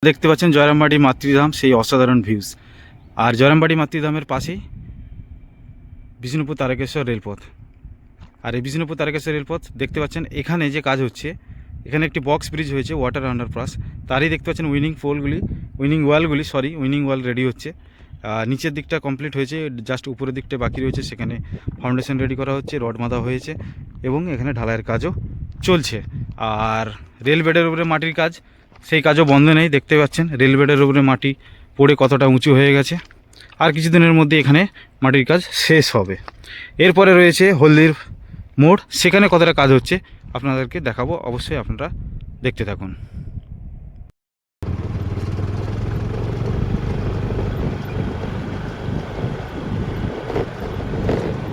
দেখতে পাচ্ছেন জয়রামবাটি মাতৃধাম, সেই অসাধারণ ভিউজ। আর জয়রামবাটি মাতৃধামের পাশেই বিষ্ণুপুর তারকেশ্বর রেলপথ। আর এই বিষ্ণুপুর তারকেশ্বর রেলপথ দেখতে পাচ্ছেন, এখানে যে কাজ হচ্ছে, এখানে একটি বক্স ব্রিজ হয়েছে, ওয়াটার আন্ডারপাস। তারই দেখতে পাচ্ছেন উইনিং ওয়াল রেডি হচ্ছে। নিচের দিকটা কমপ্লিট হয়েছে, জাস্ট উপরের দিকটা বাকি রয়েছে। সেখানে ফাউন্ডেশন রেডি করা হচ্ছে, রড বাঁধা হয়েছে এবং এখানে ঢালাইয়ের কাজও চলছে। আর রেলবেডের উপরে মাটির কাজ, সেই কাজও বন্ধ নেই। দেখতে পাচ্ছেন রেলবেডের উপরে মাটি পড়ে কতটা উঁচু হয়ে গেছে। আর কিছুদিনের মধ্যে এখানে মাটির কাজ শেষ হবে। এরপরে রয়েছে হলদির মোড়, সেখানে কতটা কাজ হচ্ছে আপনাদেরকে দেখাবো, অবশ্যই আপনারা দেখতে থাকুন।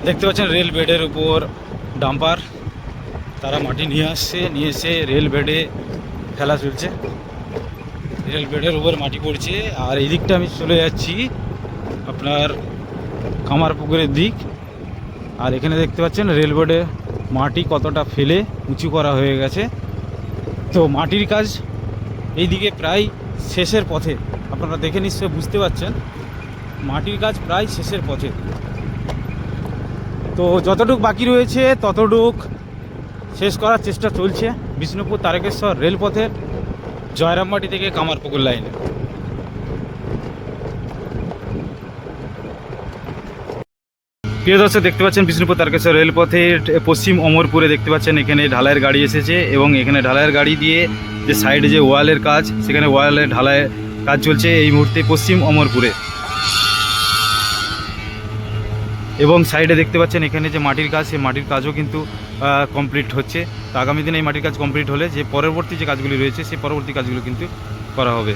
দেখতে পাচ্ছেন রেল বেডের উপর ডাম্পার, তারা মাটি নিয়ে এসে রেল বেডে ফেলা চলছে। রেল বেডের উপর মাটি পড়ছে। আর এই দিকটা আমি চলে যাচ্ছি আপনার কামারপুকুরের দিক। আর এখানে দেখতে পাচ্ছেন রেল বেডে মাটি কতটা ফেলে উঁচু করা হয়ে গেছে। তো মাটির কাজ এইদিকে প্রায় শেষের পথে, আপনারা দেখে নিশ্চয়ই বুঝতে পারছেন মাটির কাজ প্রায় শেষের পথে। তো যতটুক বাকি রয়েছে ততটুক শেষ করার চেষ্টা চলছে বিষ্ণুপুর তারকেশ্বর রেলপথের জয়রামবাটি থেকে কামারপুকুর লাইনে। প্রিয় দর্শক, দেখতে পাচ্ছেন বিষ্ণুপুর তারকেশ্বর রেলপথের পশ্চিম অমরপুরে দেখতে পাচ্ছেন এখানে ঢালাইয়ের গাড়ি এসেছে এবং এখানে ঢালাইয়ের গাড়ি দিয়ে যে সাইডে যে ওয়ালের কাজ, সেখানে ওয়ালের ঢালাইয়ের কাজ চলছে এই মুহূর্তে পশ্চিম অমরপুরে। এবং সাইডে দেখতে পাচ্ছেন এখানে যে মাটির কাজ, সেই মাটির কাজও কিন্তু কমপ্লিট হচ্ছে। তো আগামী দিনে এই মাটির কাজ কমপ্লিট হলে যে পরবর্তী যে কাজগুলি রয়েছে, সেই পরবর্তী কাজগুলো কিন্তু করা হবে।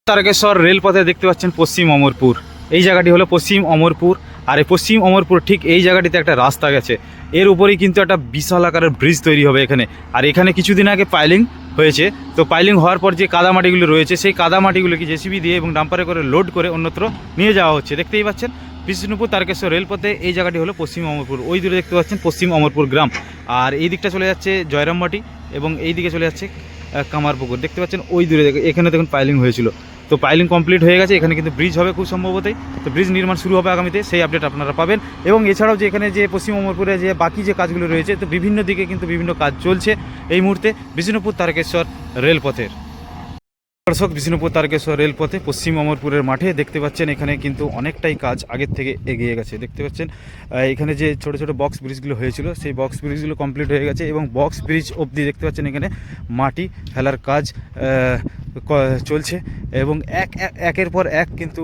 তারকেশ্বর রেলপথে দেখতে পাচ্ছেন পশ্চিম অমরপুর, এই জায়গাটি হলো পশ্চিম অমরপুর। আর এই পশ্চিম অমরপুর ঠিক এই জায়গাটিতে একটা রাস্তা গেছে, এর উপরেই কিন্তু একটা বিশাল আকারের ব্রিজ তৈরি হবে এখানে। আর এখানে কিছুদিন আগে পাইলিং হয়েছে। তো পাইলিং হওয়ার পর যে কাদামাটিগুলো রয়েছে, সেই কাদামাটিগুলোকে জেসিবি দিয়ে এবং ডাম্পারে করে লোড করে অন্যত্র নিয়ে যাওয়া হচ্ছে। দেখতেই পাচ্ছেন বিষ্ণুপুর তারকেশ্বর রেলপথে এই জায়গাটি হলো পশ্চিম অমরপুর। ওই দূরে দেখতে পাচ্ছেন পশ্চিম অমরপুর গ্রাম। আর এই দিকটা চলে যাচ্ছে জয়রামবাটি এবং এই দিকে চলে যাচ্ছে কামারপুকুর। দেখতে পাচ্ছেন ওই দূরে, এখানে দেখুন পাইলিং হয়েছিল। তো পাইলিং কমপ্লিট হয়ে গেছে, এখানে কিন্তু ব্রিজ হবে খুব সম্ভবতই। তো ব্রিজ নির্মাণ শুরু হবে আগামীতে, সেই আপডেট আপনারা পাবেন। এবং এছাড়াও যে এখানে যে পশ্চিম অমরপুরে যে বাকি যে কাজগুলো রয়েছে, তো বিভিন্ন দিকে কিন্তু বিভিন্ন কাজ চলছে এই মুহূর্তে বিষ্ণুপুর তারকেশ্বর রেলপথের। দর্শক, বিষ্ণুপুর তারকেশ্বর রেলপথে পশ্চিম অমরপুরের মাঠে দেখতে পাচ্ছেন এখানে কিন্তু অনেকটাই কাজ আগের থেকে এগিয়ে গেছে। দেখতে পাচ্ছেন এখানে যে ছোট ছোট বক্স ব্রিজগুলো হয়েছিল, সেই বক্স ব্রিজগুলো কমপ্লিট হয়ে গেছে এবং বক্স ব্রিজ অবধি দেখতে পাচ্ছেন এখানে মাটি ফেলার কাজ চলছে। এবং একের পর এক কিন্তু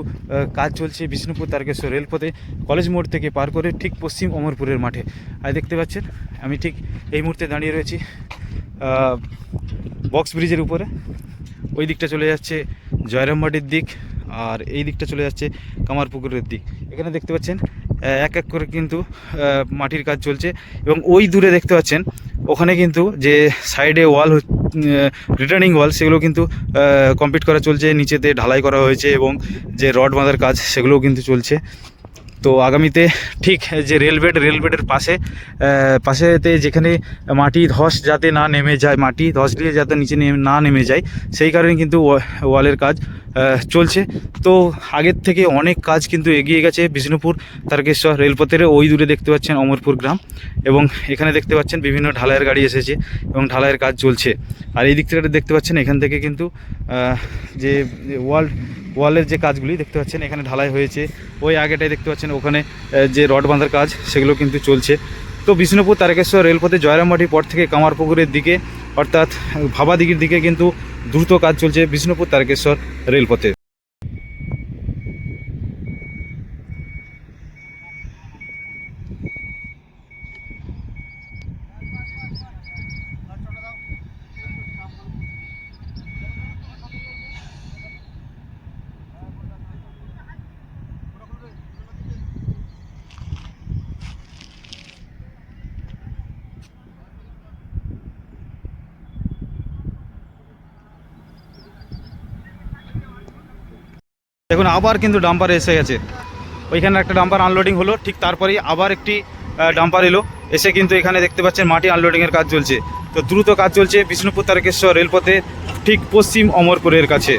কাজ চলছে বিষ্ণুপুর তারকেশ্বর রেলপথে, কলেজ মোড় থেকে পার করে ঠিক পশ্চিম অমরপুরের মাঠে। আর দেখতে পাচ্ছেন আমি ঠিক এই মুহূর্তে দাঁড়িয়ে রয়েছি বক্স ব্রিজের উপরে। ওই দিকটা চলে যাচ্ছে জয়রামবাটির দিক, আর এই দিকটা চলে যাচ্ছে কামারপুকুরের দিক। এখানে দেখতে পাচ্ছেন এক এক করে কিন্তু মাটির কাজ চলছে। এবং ওই দূরে দেখতে পাচ্ছেন ওখানে কিন্তু যে সাইডে ওয়াল রিটার্নিং ওয়াল, সেগুলো কিন্তু কমপ্লিট করা চলছে, নিচেতে ঢালাই করা হয়েছে এবং যে রড বাঁধার কাজ সেগুলোও কিন্তু চলছে। তো আগামীতে ঠিক যে রেলবেডের পাশেতে যেখানে মাটি ধস যাতে না নেমে যায়, মাটি ধস দিয়ে যাতে নিচে না নেমে যায়, সেই কারণে কিন্তু ওয়ালের কাজ চলছে। তো আগের থেকে অনেক কাজ কিন্তু এগিয়ে গেছে বিষ্ণুপুর তারকেশ্বর রেলপথের। ওই দূরে দেখতে পাচ্ছেন অমরপুর গ্রাম এবং এখানে দেখতে পাচ্ছেন বিভিন্ন ঢালাইয়ের গাড়ি এসেছে এবং ঢালাইয়ের কাজ চলছে। আর এই দিক থেকে দেখতে পাচ্ছেন এখান থেকে কিন্তু যে ওয়ালের যে কাজগুলি দেখতে পাচ্ছেন এখানে ঢালাই হয়েছে। ওই আগেটাই দেখতে পাচ্ছেন ওখানে যে রড বাঁধার কাজ সেগুলো কিন্তু চলছে। তো বিষ্ণুপুর তারকেশ্বর রেলপথে জয়রামবাটির পর থেকে কামারপুকুরের দিকে অর্থাৎ ভাবাদিঘির দিকে কিন্তু দ্রুত কাজ চলছে বিষ্ণুপুর তারকেশ্বর রেলপথে। দেখুন আবার কিন্তু ডাম্পার এসে গেছে, ওইখানে একটা ডাম্পার আনলোডিং হলো, ঠিক তারপরেই আবার একটি ডাম্পার এলো এসে কিন্তু এখানে দেখতে পাচ্ছেন মাটি আনলোডিংয়ের কাজ চলছে। তো দ্রুত কাজ চলছে বিষ্ণুপুর তারকেশ্বর রেলপথে ঠিক পশ্চিম অমরপুরের কাছে।